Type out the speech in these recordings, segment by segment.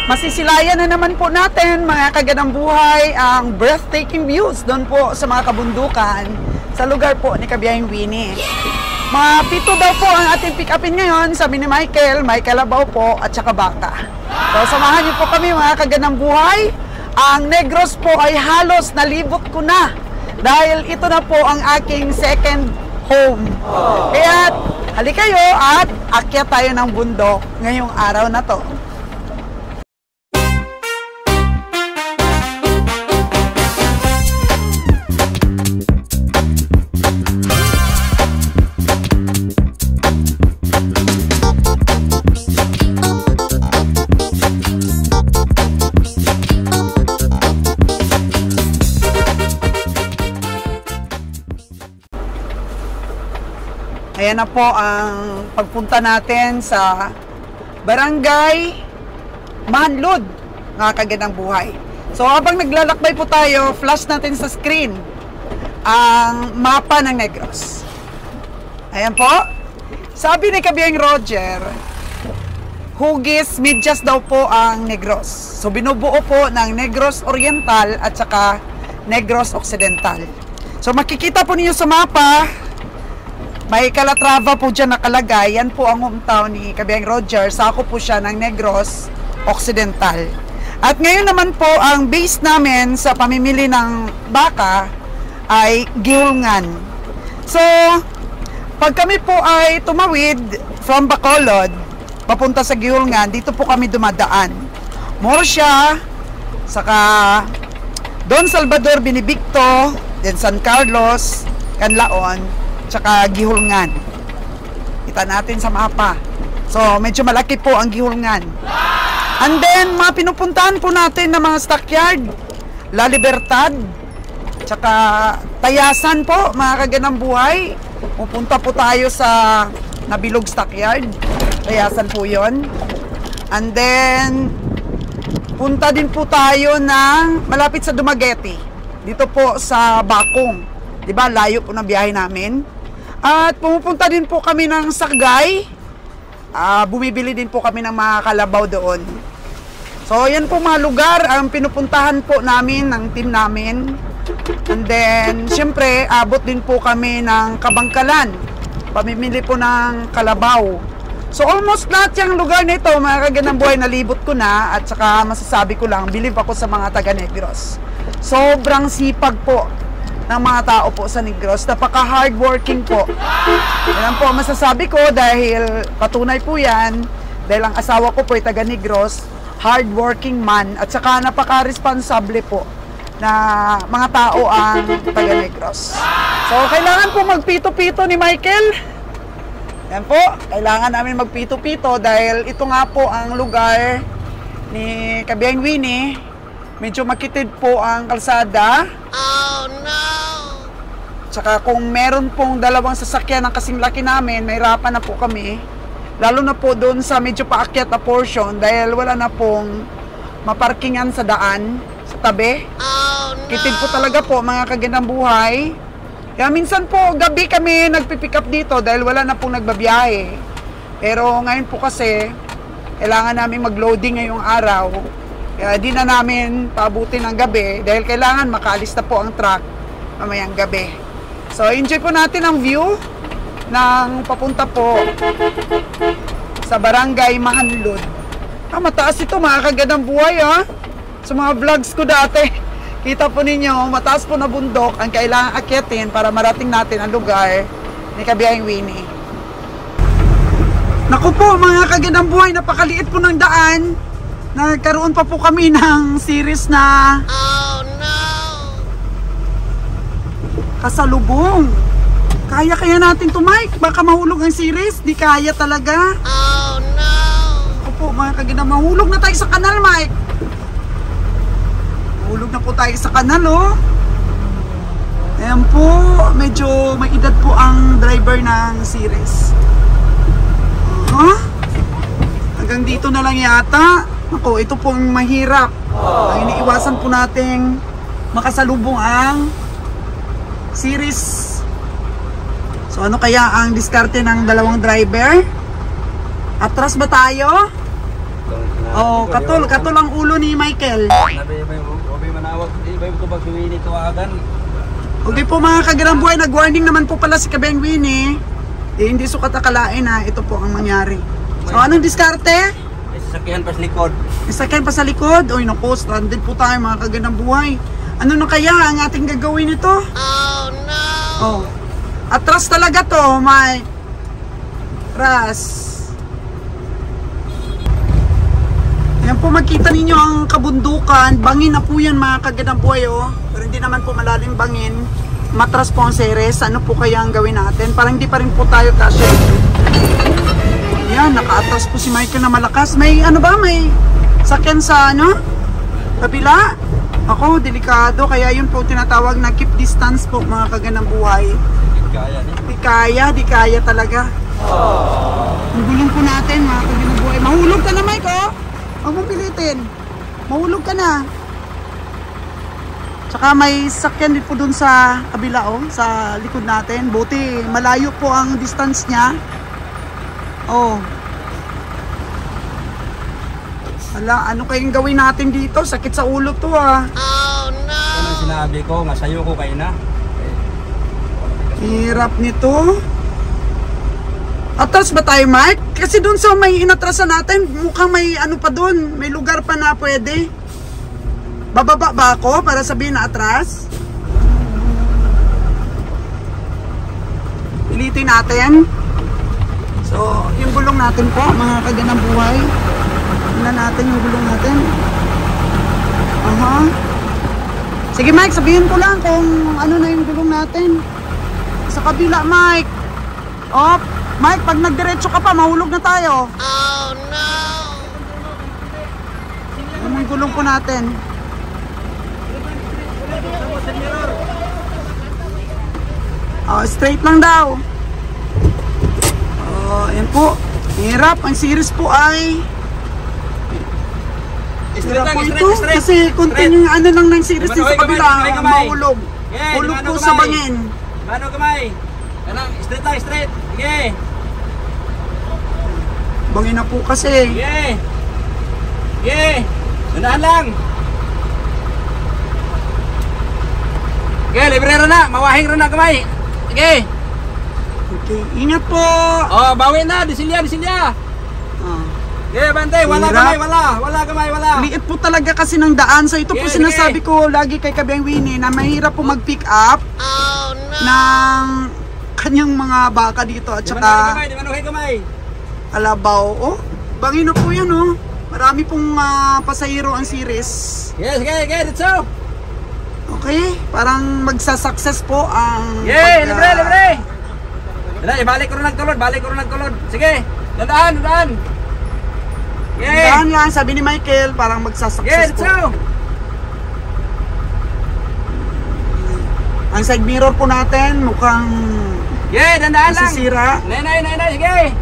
masisilayan na naman po natin mga kaganang buhay ang breathtaking views doon po sa mga kabundukan sa lugar po ni Kabiyahing Winnie. Mga 7 daw po ang ating pick upin ngayon, sabi ni Michael Abaw po at saka Baka. So samahan niyo po kami mga kaganang buhay. Ang Negros po ay halos nalibot ko na dahil ito na po ang aking second home. Kaya halika kayo at akyat tayo ng bundok ngayong araw na to. Ayan na po ang pagpunta natin sa Barangay Mahanlod, mga kaganang buhay. So habang naglalakbay po tayo, flash natin sa screen ang mapa ng Negros. Ayan po. Sabi ni Kabiyahing Roger, hugis, medyas daw po ang Negros. So binubuo po ng Negros Oriental at saka Negros Occidental. So makikita po niyo sa mapa, may Calatrava po dyan nakalagay. Yan po ang hometown ni Kabiyahing Roger. Sako po siya ng Negros Occidental. At ngayon naman po, ang base namin sa pamimili ng baka ay Gihulngan. So, pag kami po ay tumawid from Bacolod, papunta sa Gihulngan, dito po kami dumadaan. Morsya, saka Don Salvador Benedicto, then San Carlos, Canlaon, tsaka Gihulngan. Kita natin sa mapa. So, medyo malaki po ang Gihulngan. And then, mga pinupuntahan po natin na mga stockyard, La Libertad, tsaka Tayasan po, mga kaganang buhay. Pupunta po tayo sa Nabilog Stockyard. Tayasan po yon. And then, punta din po tayo ng malapit sa Dumaguete. Dito po sa Bakong. Diba, layo po ng biyahe namin. At pumupunta din po kami ng Sagay. Bumibili din po kami ng mga kalabaw doon. So, yan po mga lugar ang pinupuntahan po namin, ng team namin. And then, syempre, abot din po kami ng Kabangkalan. Pamimili po ng kalabaw. So, almost lahat yung lugar nito, mga kaganang buhay, nalibot ko na. At saka masasabi ko lang, believe ako sa mga taga Negros. Sobrang sipag po ng mga tao po sa Negros. Napaka-hardworking po. Yan po masasabi ko dahil patunay po yan. Dahil ang asawa ko po ay taga Negros, hardworking man, at saka napaka-responsable po na mga tao ang taga Negros. So, kailangan po magpito-pito ni Michael. Yan po, kailangan namin magpito-pito dahil ito nga po ang lugar ni Kabiyahing Winnie. Medyo makitid po ang kalsada. Oh no! Tsaka kung meron pong dalawang sasakyan ng kasing laki namin, mahirapan na po kami. Lalo na po doon sa medyo paakyat na portion dahil wala na pong maparkingan sa daan, sa tabi. Oh no! Kitid po talaga po mga kaganang buhay. Kaya minsan po gabi kami nagpipick up dito dahil wala na pong nagbabiyahe. Pero ngayon po kasi kailangan namin mag-loading ngayong araw. Kaya di na namin paabutin ng gabi dahil kailangan makaalis na po ang truck mamayang gabi. So, enjoy po natin ang view ng papunta po sa Barangay Mahanlod. Mataas ito mga kaganang buhay sa mga vlogs ko dati. Kita po ninyo, mataas po na bundok ang kailangan akyatin para marating natin ang lugar ni Kabiyahing Winnie. Naku po mga kaganang buhay, napakaliit po ng daan. Nagkaroon pa po kami ng series na Kasalubong. Kaya natin to, Mike? Baka mahulog ang series. Di kaya talaga. Oh no! Opo mga kaganang, mahulog na tayo sa kanal, Mike. Mahulog na po tayo sa kanal, oh. Ayan po, medyo may edad po ang driver ng series. Hanggang dito na lang yata. Ako, ito pong mahirap. Ang iniiwasan po nating makasalubong ang series. So ano kaya ang diskarte ng dalawang driver? Atras ba tayo? Oo, katol ang ulo ni Michael. Nabi manawag, ibay ko ba Winnie tawagan? Okay po mga kagandang buhay, nag-warning naman po pala si Kabeng Winnie. Hindi sukat akalain na ito po ang mangyari. So anong diskarte? May sasakyan pa sa likod. Sasakyan pa sa likod? Oy naku, stranded po tayo mga kagandang buhay. Ano na kaya ang ating gagawin ito? Oh no! Oh, atras talaga to, Mike. Atras. Ayan po, makita ninyo ang kabundukan. Bangin na po yan mga kagandang buhay, oh. Pero hindi naman po malalim bangin. Matras po ang series. Ano po kaya ang gawin natin? Parang hindi pa rin po tayo kasi. Yan, naka-atras po si Michael na malakas. May ano ba? May sakyan sa ano? Kabila? Ako, delikado. Kaya yun po tinatawag na keep distance po mga kagandang buhay. Di kaya talaga. Ang gulong po natin mga kagandang buhay. Mahulog ka na, Mike, oh! Huwag mong pilitin. Mahulog ka na. Tsaka may sakyan din po dun sa kabila, oh, sa likod natin. Buti malayo po ang distance niya. Oh. Hala, ano kayong gawin natin dito? Sakit sa ulo to, ah. Oh no. Ano sinabi ko, masayo ko kayo na. Hirap nito. Atras ba tayo, Mike? Kasi dun sa may inatrasan natin, mukhang may ano pa dun. May lugar pa na pwede. Bababa ba ako para sabihin na atras? Pilitin natin. So, yung gulong natin po, mga kagandang buhay. Tingnan natin yung gulong natin. Sige, Mike, sabihin ko lang kung ano na yung gulong natin. Sa kabila, Mike. Oh, Mike, pag nagdiretso ka pa, mahulog na tayo. Oh, no! Ano yung gulong po natin? Oh, straight lang daw. Oh, ayan po. Hirap. Ang series po ay hirap po ito. Kasi continue ano lang ng series din sa kabila. Mahulog. Hulog po sa bangin. Mano kamay. Kanang straight lang, straight. Sige. Bangin na po kasi. Sige. Sige. Tandaan lang. Sige, libre rin na. Mawahing rin na kamay. Sige. Okay, ingat po. Oh, bawi na. Disilya. Sige, bantay. Wala kamay. Liit po talaga kasi ng daan. So ito po sinasabi ko lagi kay Kabeng Winnie na mahirap po mag-pick up ng kanyang mga baka dito. At saka di manuhay kamay. Alabaw. Oh, bangin na po yan, oh. Marami pong pasahero ang series. Yes, sige, dito. Okay, parang magsasucess po ang libre. Dala, balik ko rin nagtulod. Sige, dadaan. Dahan lang, sabi ni Michael, parang magsasucess po. Ang side mirror po natin, mukhang dandaan lang. Nasisira. Nay, sige.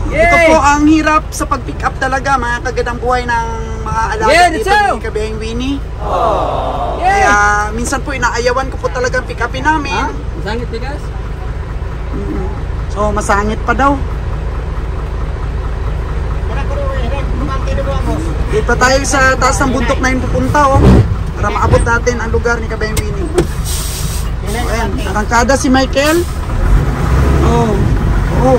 Ito po ang hirap sa pag-pick up talaga, mga kagandang buhay ng mga alaga dito ni Kabeng Winnie. Kaya minsan po inaayawan ko po talagang pick upin namin. Masangit bigas? So masangit pa daw. Dito tayo sa taas ng bundok na yun pupunta, oh, para maabot natin ang lugar ni Kabeng Winnie. Ayan, arangkada si Michael. Oh.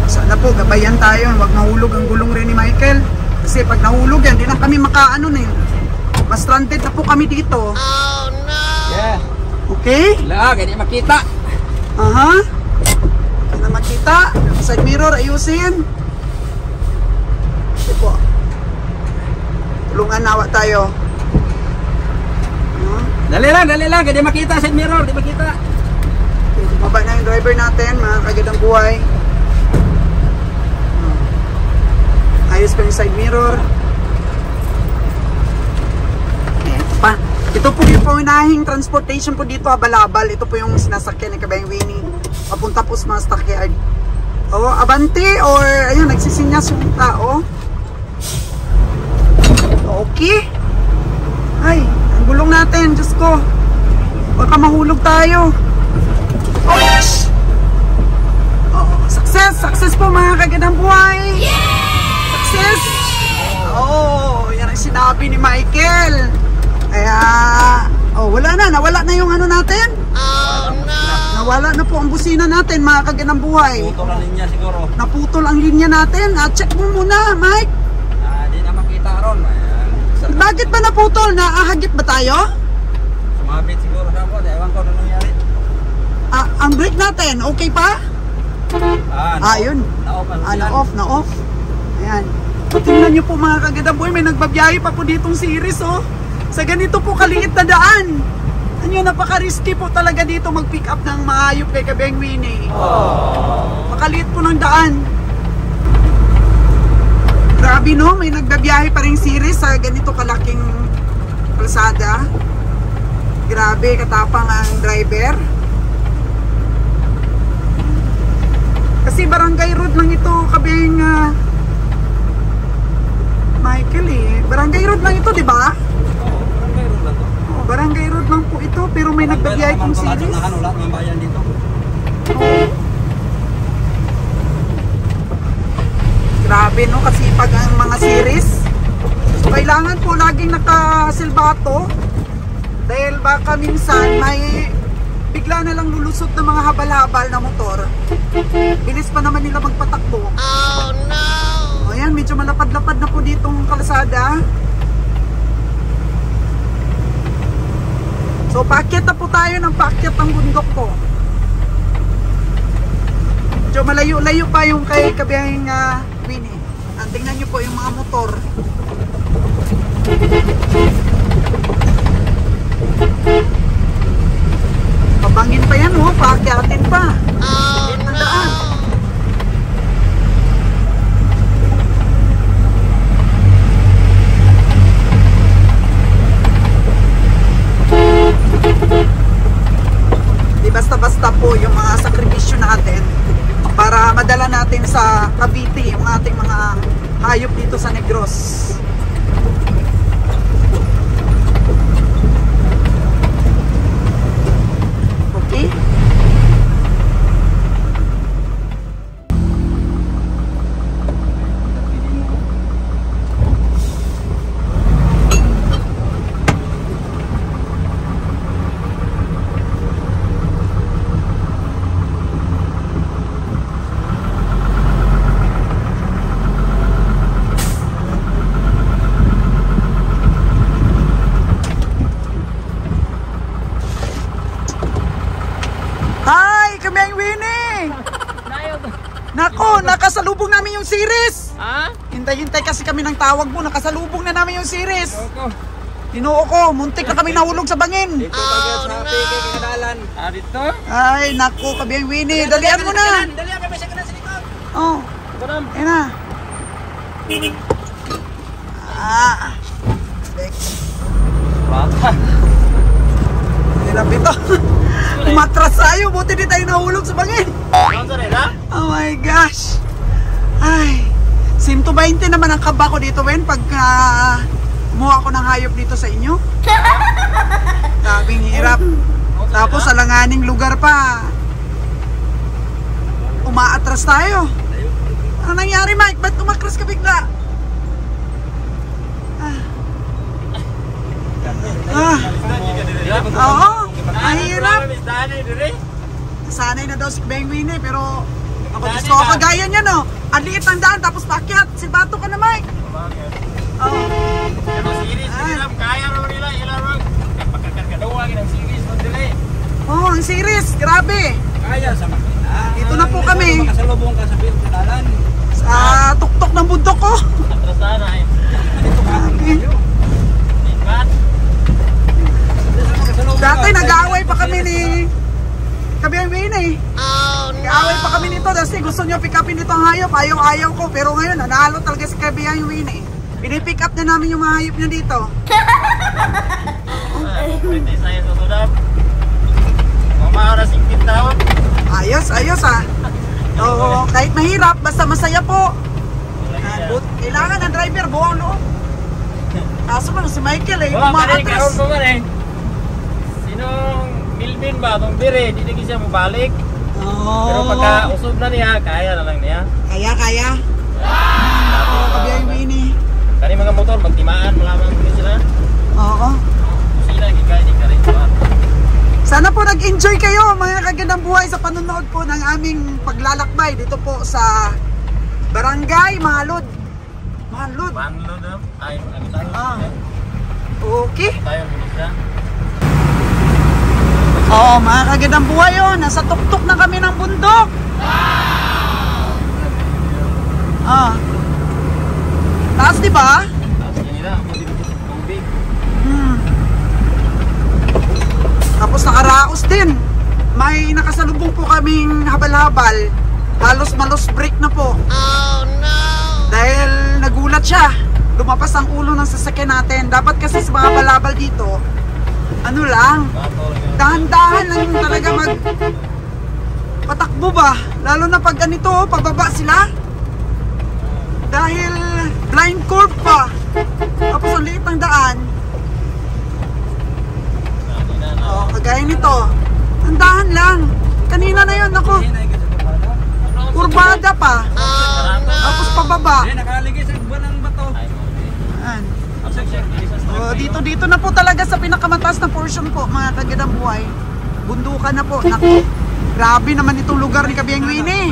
Sana po gabayan tayo, wag mahulog ang gulong rin ni Michael. Kasi pag nahulog yan, di na kami makaano na yun. Mas stranded na po kami dito. Oh no! Yeah. Okay? Hindi makita. Hindi na makita. Side mirror, ayusin. Ito po. Tulungan nawa tayo. Dali lang. Hindi makita side mirror, hindi makita. Okay, bumaba na yung driver natin, mga kagandang buhay. Ayos pa yung side mirror. Ito pa. Ito po yung paunahing transportation po dito, Balabal. Ito po yung sinasakyan ni Kabeng Winnie. Papunta po sa mga stockyard. Oh, abante or ayun, nagsisinyas yung tao. Okay. Ay, ang gulong natin, Diyos ko. Baka mahulog tayo. Ouch! Oh, success po mga kagandang buhay. sabi ni Michael. Kaya, wala na. Nawala na yung ano natin. Nawala na po ang busina natin, mga kaganang buhay. Putol ang linya siguro. Naputol ang linya natin. Check mo muna, Mike. Di na makita ron. Ayan. Bakit ba naputol? Naahagip ba tayo? Sumabit siguro sa ako. Ewan ko na nangyari. Ang brake natin, okay pa? Yun. Na-off. Ayan. Tingnan nyo po mga kaganang buhay, may nagbabiyahe pa po ditong series, oh. Sa ganito po kaliit na daan. Ano, napaka-risky po talaga dito mag-pick up ng maayop kay Kabeng Winnie. Makaliit po ng daan. Grabe, no? May nagbabiyahe pa rin series sa ganito kalaking kalsada. Grabe, katapang ang driver. Kasi barangay road lang ito, Kabeng Michael Barangay road lang ito, di ba? Barangay road lang po ito, pero may nagbabiyahe pong series. Wala ng bayan dito. Grabe, no? Kasi pag ang mga series, so kailangan po laging nakasilbato. Dahil baka minsan may bigla na lang lulusot ng mga habal-habal na motor. Bilis pa naman nila magpatakbo. Oh no! Ayan, medyo malapad-lapad na po ditong kalsada. So, paakyat na po tayo ng paakyat ng bundok ko. Medyo malayo-layo pa yung kay Kabeng Winnie. Tingnan nyo po yung mga motor. Pabangin pa yan, oh. Paakyatin pa. Tandaan. Di basta-basta po yung mga sakripisyo natin para madala natin sa Cavite yung ating mga hayop dito sa Negros. Okay? Nako, nakasalubong namin yung series. Hintay-hintay kasi kami ng tawag mo. Nakasalubong na namin yung series. Tinuo ko, muntik na kami nahulog sa bangin. Dito sa Peke, kadalan. Dito? Ay, nako, Kabeng Winnie. Dalian mo na. Dalian kami sa kanan sa likod. Oh. Ayan na. Hirap ito. Umatras tayo, buti di tayo nahulog sa bangin. Oh my gosh. Ay, 120 naman ang kaba ko dito, Wen, pag kumuha ko ng hayop dito sa inyo. Sabing hirap. Tapos alanganing lugar pa. Umaatras tayo. Ano nangyari, Mike? Ba't umakras ka bigla? Oo, mahirap. Sanay na daw si Kabeng Winnie, pero ako gusto ko kagaya niya, no? Ang liit ng daan, tapos paakyat. Silbato ka na, Mike. Oo. Pero series, kaya naman nila. Ilan ron. Pagkakargadawagin ang series. Oo, ang series. Grabe. Kaya sa makina. Dito na po kami. Makasalubong ka sa pindalan. Sa tuktok ng bundok ko. Atrasan ay. Dito ka. Dati nag-aaway pa kami ni Kabeng Winnie. Nag-aaway pa kami nito kasi gusto nyo pick upin dito ang hayop. Ayaw ko. Pero ngayon, nanalo talaga si Kabeng Winnie. Pinipick up na namin yung mga hayop nyo dito. Pwede sa'yo susunod. Mamaharas yung pintaon. Ayos ah. So, kahit mahirap, basta masaya po. Kailangan ng driver, buwang loob. Kaso lang si Michael umaatras. Sinong Milvin ba? Itong bire, di na siya mabalik. Pero Oh. pagka usog na niya, kaya na lang niya. Kaya. Kabeng Winnie. Kani mga motor, magtimaan, malaman panonood po ng aming paglalakbay dito po sa Barangay Mahalod. Mahalod. Mahalod na. Ay, ano tayo? Okay. Tayo, Ministra. Oo, mga kagandang buhay yun. Nasa tuktok na kami ng bundok. Taas, di ba? Taas niya nila. Tubig. Tapos nakaraos din. May nakasalubong po kaming habal-habal. Halos malos break na po. Oh no! Dahil nagulat siya. Lumapas ang ulo ng sasakyan natin. Dapat kasi sa mga habal-habal dito, ano lang, dahan-dahan lang talaga patakbo ba? Lalo na pag ganito, pababa sila. Dahil blind curve pa. Tapos ang liit ng daan. Kagaya nito. Andahan lang. Kanina na yun ako. Kurbada pa. Tapos pababa. Nakaligay sa buwan ng bato. Ayan. Dito na po talaga sa pinakamataas na portion po, mga kagandang buhay. Bundukan na po. Naku, grabe naman itong lugar ni Kabiang Winnie.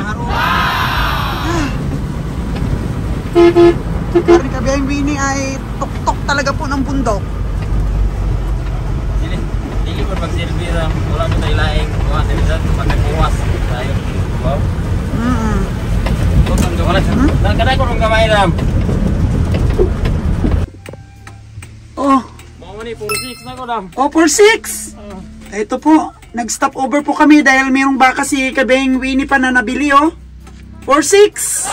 Lugar ni Kabiang Winnie ay tuktok talaga po ng bundok. Dili mo pag-silbira, wala mo tayo laing. Kuha tayo dyan, pagkakuwas tayo. Wow. Nagkanay ko nung kamay ram. Oh. Mga ni, 4-6 na ko ram. Oh, 4-6. Ito po, nag-stop over po kami dahil mayroong baka si Kabiang Winnie pa na nabili, oh. 4-6.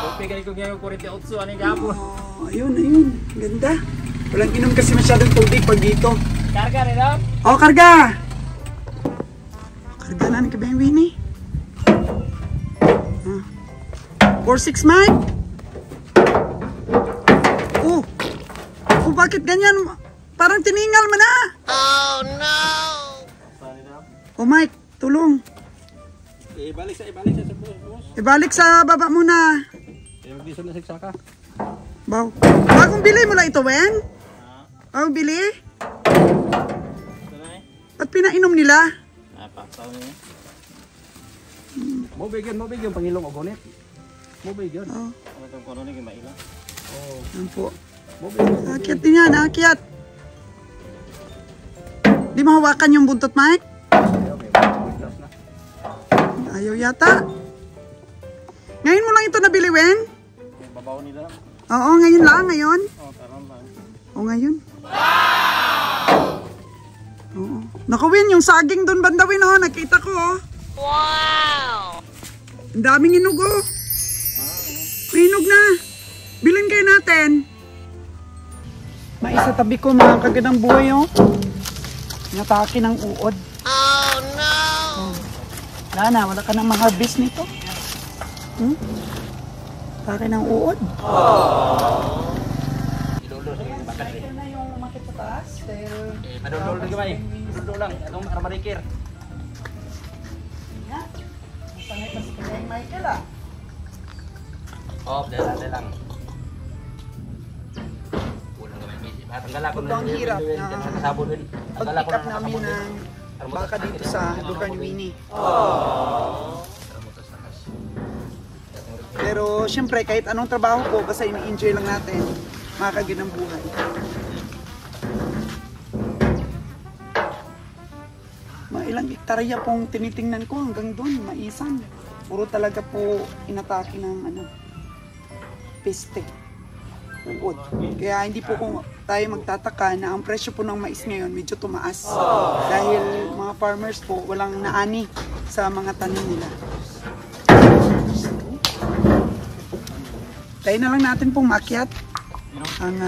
Kopi ganito ngayon 48, ano yung gapon? Oh, ayun. Ganda. Walang inom kasi masyadong tubig pag dito. Karga rin ram? Oh, karga. Karga na ni Kabiang Winnie. 4-6, Mike. Oh, bakit ganyan? Parang tiningal mo na. Oh, no. Oh, Mike, tulong. Ibalik sa boss. Ibalik sa baba muna. Mag-disod na sigsaka. Baw. Bagong bili mo lang ito, Wen? Bagong bili? Ba't pinainom nila? Napaksaw niya. Mobig yun, pangilong o gonit. Mobig yun. Oh. Ano itong kono niya, mailang? Oo. Yan po. Akyat din yan, akyat. Di mahawakan yung buntot, Mike? Ayaw yata. Ngayon mo lang ito nabili, Wen? Babaw nila. Oo, ngayon lang, ngayon. Oo, taron lang. Oo, ngayon. Oo. Naku, Win, yung saging doon banda, Win, oh. Nakita ko, oh. Wow! Ang daming inog, oh. Inog na. Bilhin kayo natin. Maisatabi ko, mga kagandang buhay, oh. Natake ng uod. Oh, no! Wala ka nang ma-harvest nito. Natake ng uod. Ito na yung umakit sa taas. Madulol na gamay. Madulol lang. Anong aramarikir? Yan. Masanay pa si Kabiang Michael, ah. Oo, dahil lang. Ulang gamay. Tanggalak ko Ang hirap na pag-pick up namin ng baka dito sa lugar ni Winnie. Pero syempre kahit anong trabaho po, basta ini-enjoy lang natin, makakagin ng buhay. Mga ilang hektarya pong tinitingnan ko hanggang doon, maisan. Puro talaga po inatake ng peste. Uod. Kaya hindi po tayo magtataka na ang presyo po ng mais ngayon medyo tumaas. Dahil mga farmers po walang naani sa mga tanim nila. Tayo na lang natin pong makyat ang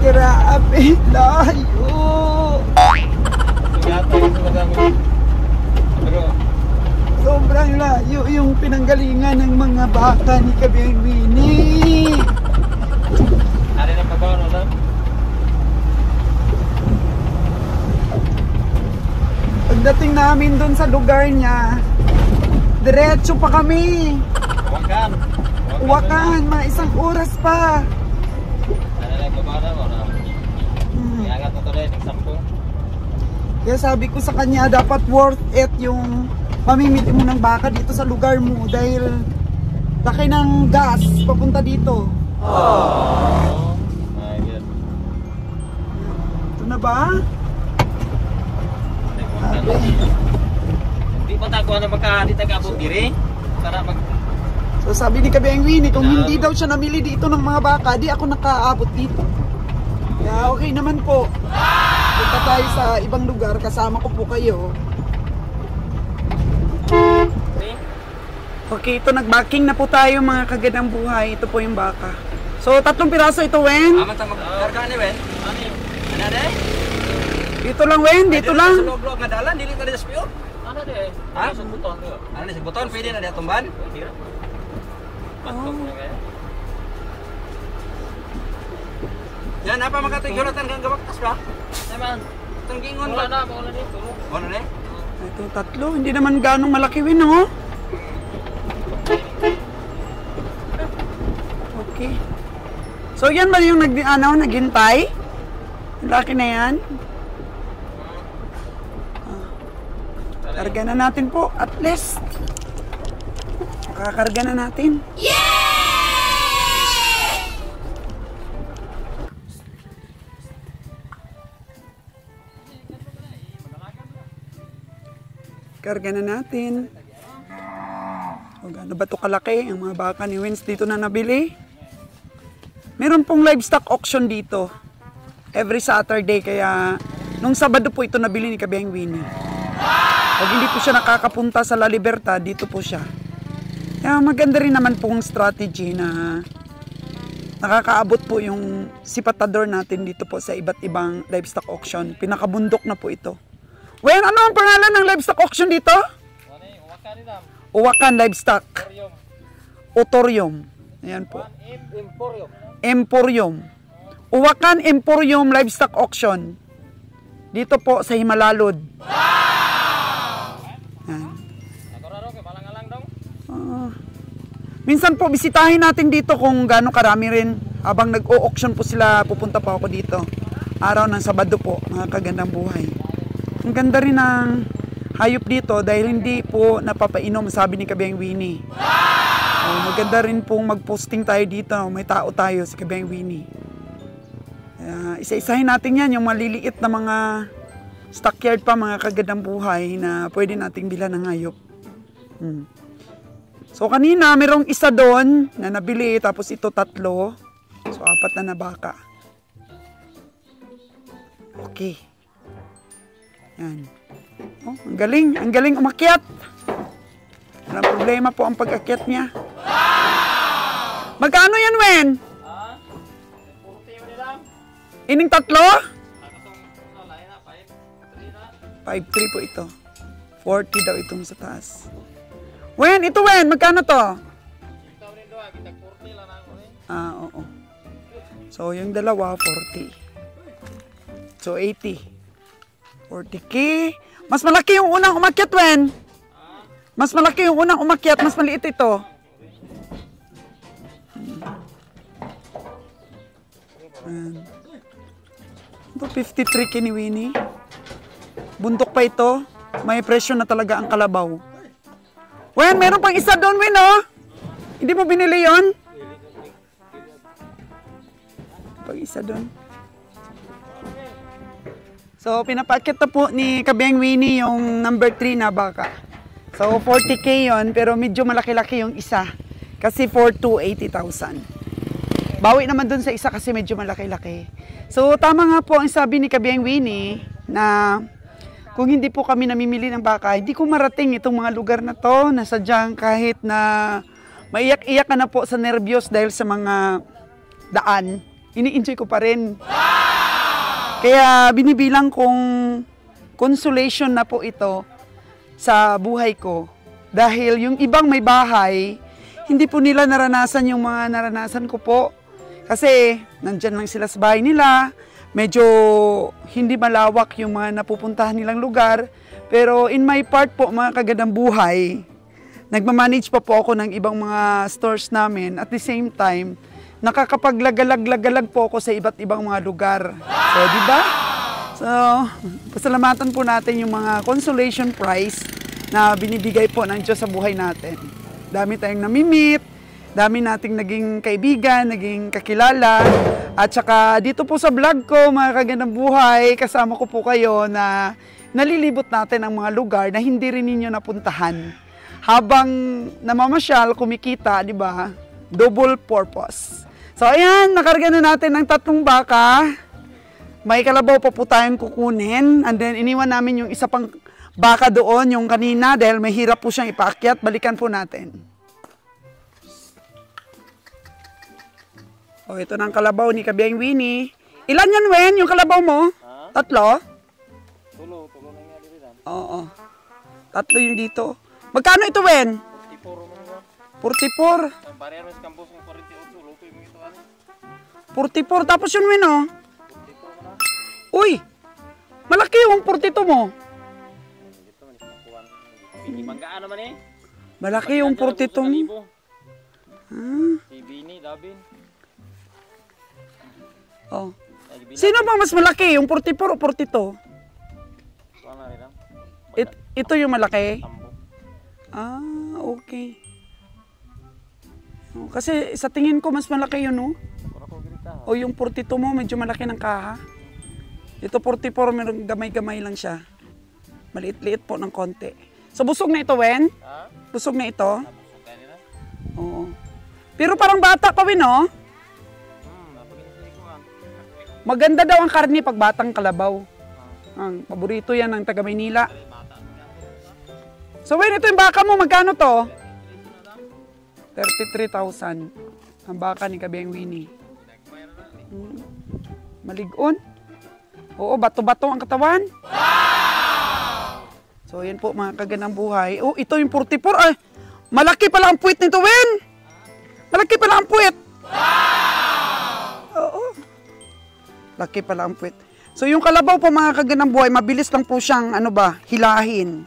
Grabe, layo. Sobrang layo yung pinanggalingan ng mga baka ni Kabiyang Winnie. Ada na pa ba, no, Sam? Pagdating namin doon sa lugar niya, diretso pa kami. Wakan. Wakan, mga isang oras pa. Ada na pa ba, no? Iangat na to rin, sampung. Kaya sabi ko sa kanya, dapat worth it yung pamimili mo ng baka dito sa lugar mo dahil laki ng gas papunta dito. Oh. Ay, good. Ito na ba? Di pa takuan na makaditagabot diri para mag So sabi ni Kabiyang Winnie, kung hindi daw siya namili dito ng mga baka, di ako nakaabot dito. Kaya okay naman po. Punta tayo sa ibang lugar, kasama ko po kayo. Okay, ito nag-backing na po tayo mga kagandang buhay. Ito po yung baka. So 3 piraso ito, Wen. aman ta magkarga ni Wen. Ano de? Dito lang, Wen. Dito lang. Sa loob nga dalan, dili ka na sa spiyo. Ano de? Ha? Sa buton ko. Ano ni sa buton, pwede na diya tumban. Tira. Patok na kaya. Yan, apa makatigurotan kang gabaktas ba? Naman. Itong gingon Wala ba? na, wala dito. Ano ni? Ito 3. Hindi naman ganong malaki, Wen, no? Okay. So yan ba yung naghintay? Laki na yan. Karga na natin po. At least. Makakarga na natin. Karga na natin. O gaano ba ito kalaki? Ang mga baka ni Wins dito na nabili. Meron pong livestock auction dito. Every Saturday. Kaya nung Sabado po ito nabili ni Kabiyang Winnie. Pag hindi po siya nakakapunta sa La Libertad, dito po siya. Kaya maganda rin naman pong strategy na nakakaabot po yung sipatador natin dito po sa iba't ibang livestock auction. Pinakabundok na po ito. Wen, ano ang pangalan ng livestock auction dito? Wakan ni Dam. Uwakan Livestock. Emporium. Otorium. Ayan po. Emporium. Emporium. Uwakan Emporium Livestock Auction. Dito po sa Himalalod. Ayan. Ako raro kay balang-alang dong. Minsan po bisitahin natin dito kung gaano karami rin. Habang nag-o-auction po sila, pupunta pa ako dito. Araw ng Sabado po, mga kagandang buhay. Ang ganda rin ng hayop dito dahil hindi po napapainom, sabi ni Kabiyang Winnie. maganda rin pong mag-posting tayo dito. May tao tayo si Kabeng Winnie. Isa-isahin natin yan, yung maliliit na mga stockyard pa, mga kagandang buhay na pwede nating bilhan ng hayop. So kanina, merong isa doon na nabili, tapos ito 3. So 4 na baka. Okay. Yan. Oh, ang galing umakyat. Walang problema po ang pag-akyat niya. Magkano yan, Wen? Ining 3? 5.3 po ito. 40 daw itong sa taas. Wen, ito Wen, magkano to? Oo. So, yung dalawa, 40. So, 80. 40K. Mas malaki yung unang umakyat, Wen. Mas malaki yung unang umakyat, mas maliit ito. Ito, 53K ni Winnie. Bundok pa ito. May presyo na talaga ang kalabaw. Wen, meron pang isa doon, Wen, oh. Hindi mo binili yon? Pag isa doon. So, pinapakit na po ni Kabeng Winnie yung number 3 na baka. So, 40K yon, pero medyo malaki-laki yung isa. Kasi 4,280,000. Bawi naman doon sa isa kasi medyo malaki-laki. So, tama nga po ang sabi ni Kabeng Winnie na kung hindi po kami namimili ng baka, hindi ko marating itong mga lugar na to na sadyang kahit na maiyak-iyak ka na po sa nervyos dahil sa mga daan, ini-enjoy ko pa rin. Kaya binibilang kong consolation na po ito sa buhay ko. Dahil yung ibang may bahay, hindi po nila naranasan yung mga naranasan ko po. Kasi nandyan lang sila sa bahay nila, medyo hindi malawak yung mga napupuntahan nilang lugar. Pero in my part po, mga kagandang buhay, nagmamanage pa po ako ng ibang mga stores namin. At the same time, nakakapaglagalag-lagalag po ako sa iba't ibang mga lugar. So, di ba? So, pasalamatan po natin yung mga consolation prize na binibigay po ng Diyos sa buhay natin. Dami tayong namimit, dami nating naging kaibigan, naging kakilala. At saka dito po sa vlog ko, mga kagandang buhay, kasama ko po kayo na nalilibot natin ang mga lugar na hindi rin ninyo napuntahan. Habang namamasyal, kumikita, di ba? Double purpose. So ayan, nakarga na natin ng 3 baka. May kalabaw pa po tayong kukunin. And then iniwan namin yung isa pang baka doon, yung kanina, dahil may hirap po siyang ipaakyat. Balikan po natin. O, ito na ang kalabaw ni Kabeng Winnie. Ilan yan, Wen, yung kalabaw mo? 3? Tulo na nga dito dan. Oo. 3 yung dito. Magkano ito, Wen? 44. 44. Ang barero sa kampus ng 48, lupi mo ito ano. 44. Tapos yun, Wen, oh. 44 na. Uy! Malaki yung 42 mo. Dito man kuan. Manggaan naman eh. Malaki yung 42 mo. Si Bini, Dabin. Oh. Sino bang mas malaki? Yung 44 o 42? Kuan na rin. Ito yung malaki? Tambo. Ah, okay. Oh, kasi sa tingin ko mas malaki yun, no? O yung 42 mo, medyo malaki ng kaha. Ito 44, merong gamay-gamay lang siya. Maliit-liit po ng konti. So busog na ito, Wen? Ha? Busog na ito? Busog ka nila. Oo. Pero parang bata pa, Wen, no? Napaginisay ko ah. Maganda daw ang karne pag batang kalabaw. Ang paborito yan ng taga Maynila. So, Wen, ito yung baka mo. Magkano to? 33,000. Ang baka ni Kabeng Winnie. Maligon. Oo, bato-bato ang katawan. So, yan po mga kagandang buhay. Oh, ito yung 44. Ay, malaki pala ang puwit nito, Wen. Malaki pala ang puwit. Oo. Laki pala ang puwit. So, yung kalabaw po mga kagandang buhay, mabilis lang po siyang, ano ba, hilahin.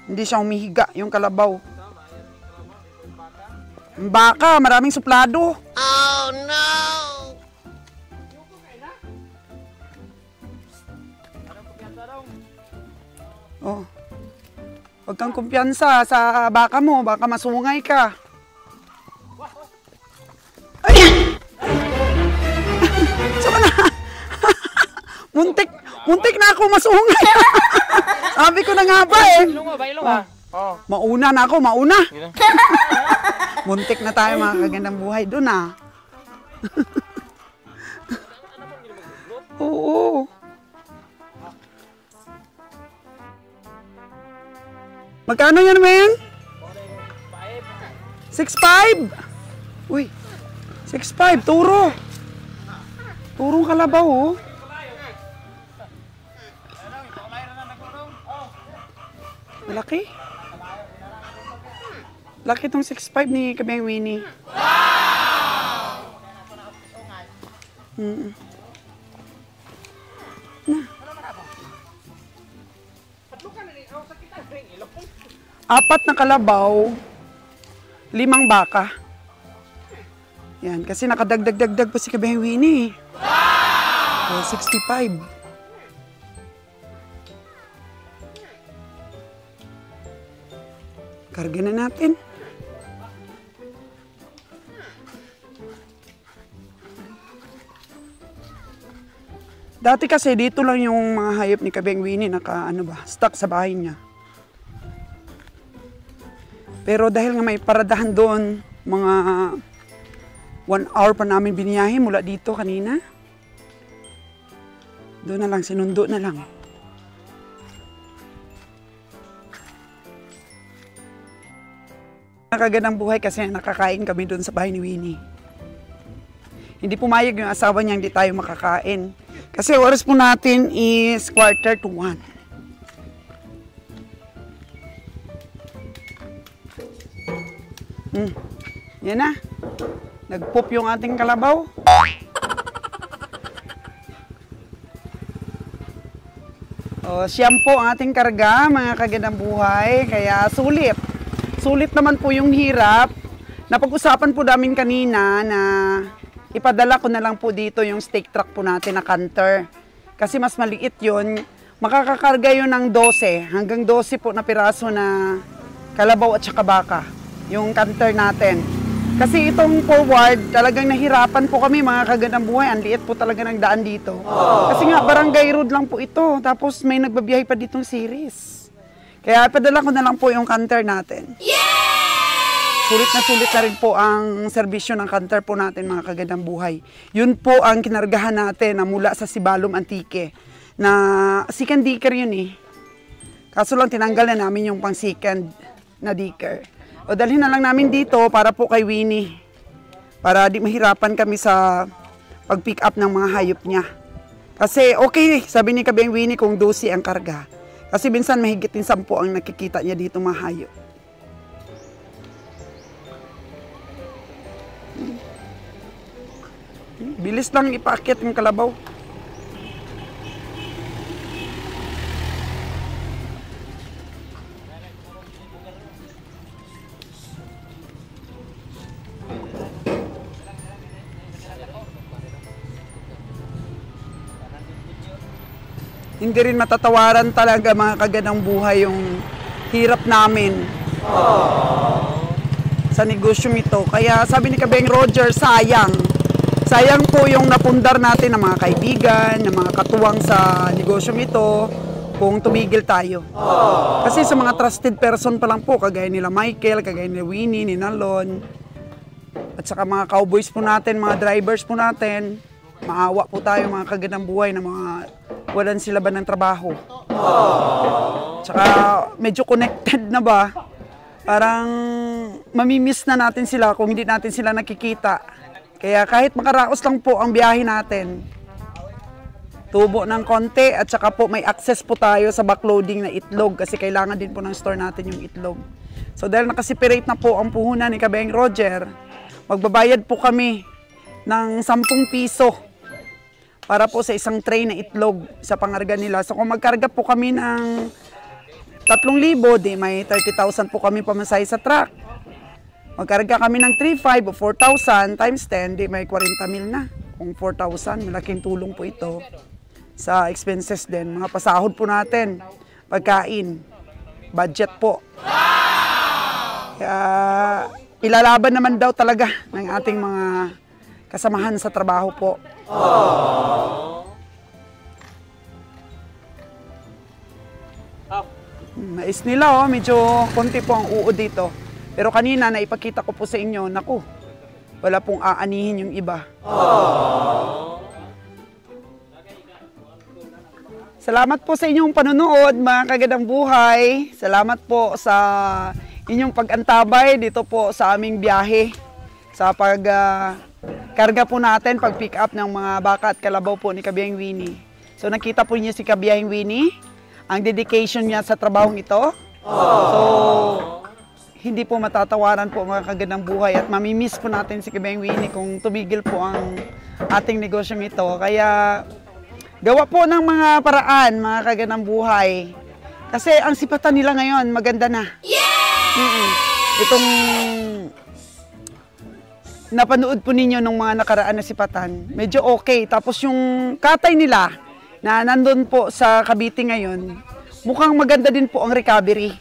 Hindi siya umihiga, yung kalabaw. Ang baka, maraming suplado. Oh no! Oh. Huwag kang kumpiyansa sa baka mo, baka masungay ka. Muntik na ako masungay. Sabi ko na nga ba eh. Mauna na ako, mauna. Muntik na tayo mga kagandang buhay doon ah. Oo. Magkano yan, men? 6.5? Uy, 6.5, turo. Turong kalabaw, oh. Malaki. Laki tong 6.5 ni Kabeng Winnie. Wow! Apat na kalabaw, 5 baka. Yan, kasi nakadagdag-dagdag pa si Kabeng Winnie. Wow! 65. Karga na natin. Dati kasi dito lang yung mga hayop ni Kabeng Winnie stuck sa bahay niya. Pero dahil nga may paradahan doon, mga 1 hour pa namin biniyahe mula dito kanina. Doon na lang, sinundo na lang. Nakagandang buhay kasi nakakain kami doon sa bahay ni Winnie. Hindi pumayag yung asawa niya, hindi tayo makakain. Kasi oras po natin is 1:45. Yan na. Nag-pop yung ating kalabaw. Siyam po ang ating karga, mga kagandang buhay. Kaya sulit. Sulit naman po yung hirap. Napag-usapan po namin kanina na ipadala ko na lang po dito yung steak truck po natin na canter. Kasi mas maliit yun. Makakakarga yun ng 12. Hanggang 12 po na piraso na kalabaw at saka baka. Yung canter natin. Kasi itong forward, talagang nahirapan po kami mga kagandang buhay. Ang liit po talaga ng daan dito. Kasi nga, barangay road lang po ito. Tapos may nagbabiyahe pa ditong series. Kaya padala ko na lang po yung canter natin. Sulit na rin po ang serbisyo ng canter po natin mga kagandang buhay. Yun po ang kinargahan natin na mula sa Sibalom Antique. Na second decker yun eh. Kaso lang tinanggal na namin yung pang second na decker. O dalhin na lang namin dito para po kay Winnie. Para di mahirapan kami sa pag-pick up ng mga hayop niya. Kasi okay, sabi ni Kabeng Winnie kung 12 ang karga. Kasi minsan mahigit din 10 ang nakikita niya dito mga hayop. Bilis lang ipaakyat yung kalabaw. Hindi rin matatawaran talaga mga kagandang buhay yung hirap namin sa negosyong ito. Kaya sabi ni Kabeng Roger, sayang. Sayang po yung napundar natin ng mga kaibigan, ng mga katuwang sa negosyong ito kung tumigil tayo. Kasi sa mga trusted person pa lang po, kagaya nila Michael, kagaya nila Winnie, ni Nalon, at saka mga cowboys po natin, mga drivers po natin, maawa po tayo mga kagandang buhay na mga walan sila ba ng trabaho. Tsaka medyo connected na ba? Parang mamimiss na natin sila kung hindi natin sila nakikita. Kaya kahit makaraos lang po ang biyahe natin, tubo ng konti at saka po may access po tayo sa backloading na itlog kasi kailangan din po ng store natin yung itlog. So dahil nakasiperate na po ang puhunan ni Kabeng Roger, magbabayad po kami ng 10 piso para po sa isang tray na itlog sa pangarga nila. So kung magkarga po kami ng 3,000, di may 30,000 po kami pamasahe sa truck. Magkarga kami ng 3,500 o 4,000 times 10, di may 40,000 na. Kung 4,000, malaking tulong po ito sa expenses din. Mga pasahod po natin, pagkain, budget po. Kaya ilalaban naman daw talaga ng ating mga kasamahan sa trabaho po. Mais nila oh, medyo konti po ang uod dito. Pero kanina naipakita ko po sa inyo, naku, wala pong aanihin yung iba. Salamat po sa inyong panonood, mga kagandang buhay. Salamat po sa inyong pag-antabay dito po sa aming biyahe. Sa pag-karga po natin, pag-pick up ng mga baka at kalabaw po ni Kabiyahing Winnie. So nakita po niyo si Kabiyahing Winnie, ang dedication niya sa trabahong ito. So hindi po matatawaran po mga kagandang buhay at mamimiss po natin si Kabiyahing Winnie kung tumigil po ang ating negosyong ito. Kaya gawa po ng mga paraan mga kagandang buhay. Kasi ang sipatan nila ngayon maganda na. Itong napanood po ninyo nung mga nakaraan na sipatan, medyo okay. Tapos yung katay nila na nandun po sa Cavite ngayon, mukhang maganda din po ang recovery.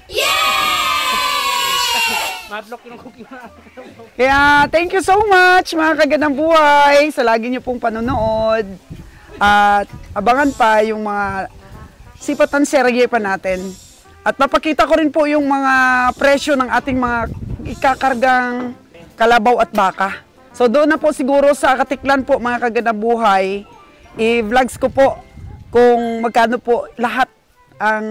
Kaya thank you so much mga kagandang buhay sa lagi niyo pong panonood. At abangan pa yung mga sipatan serye pa natin. At mapakita ko rin po yung mga presyo ng ating mga ikakargang kalabaw at baka. So doon na po siguro sa Katiklan po mga kagandang buhay, i-vlogs ko po kung magkano po lahat ang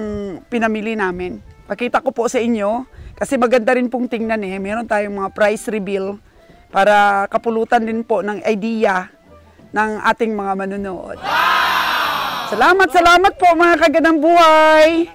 pinamili namin. Pakita ko po sa inyo kasi maganda rin pong tingnan eh. Meron tayong mga price reveal para kapulutan din po ng idea ng ating mga manunood. Salamat po mga kagandang buhay!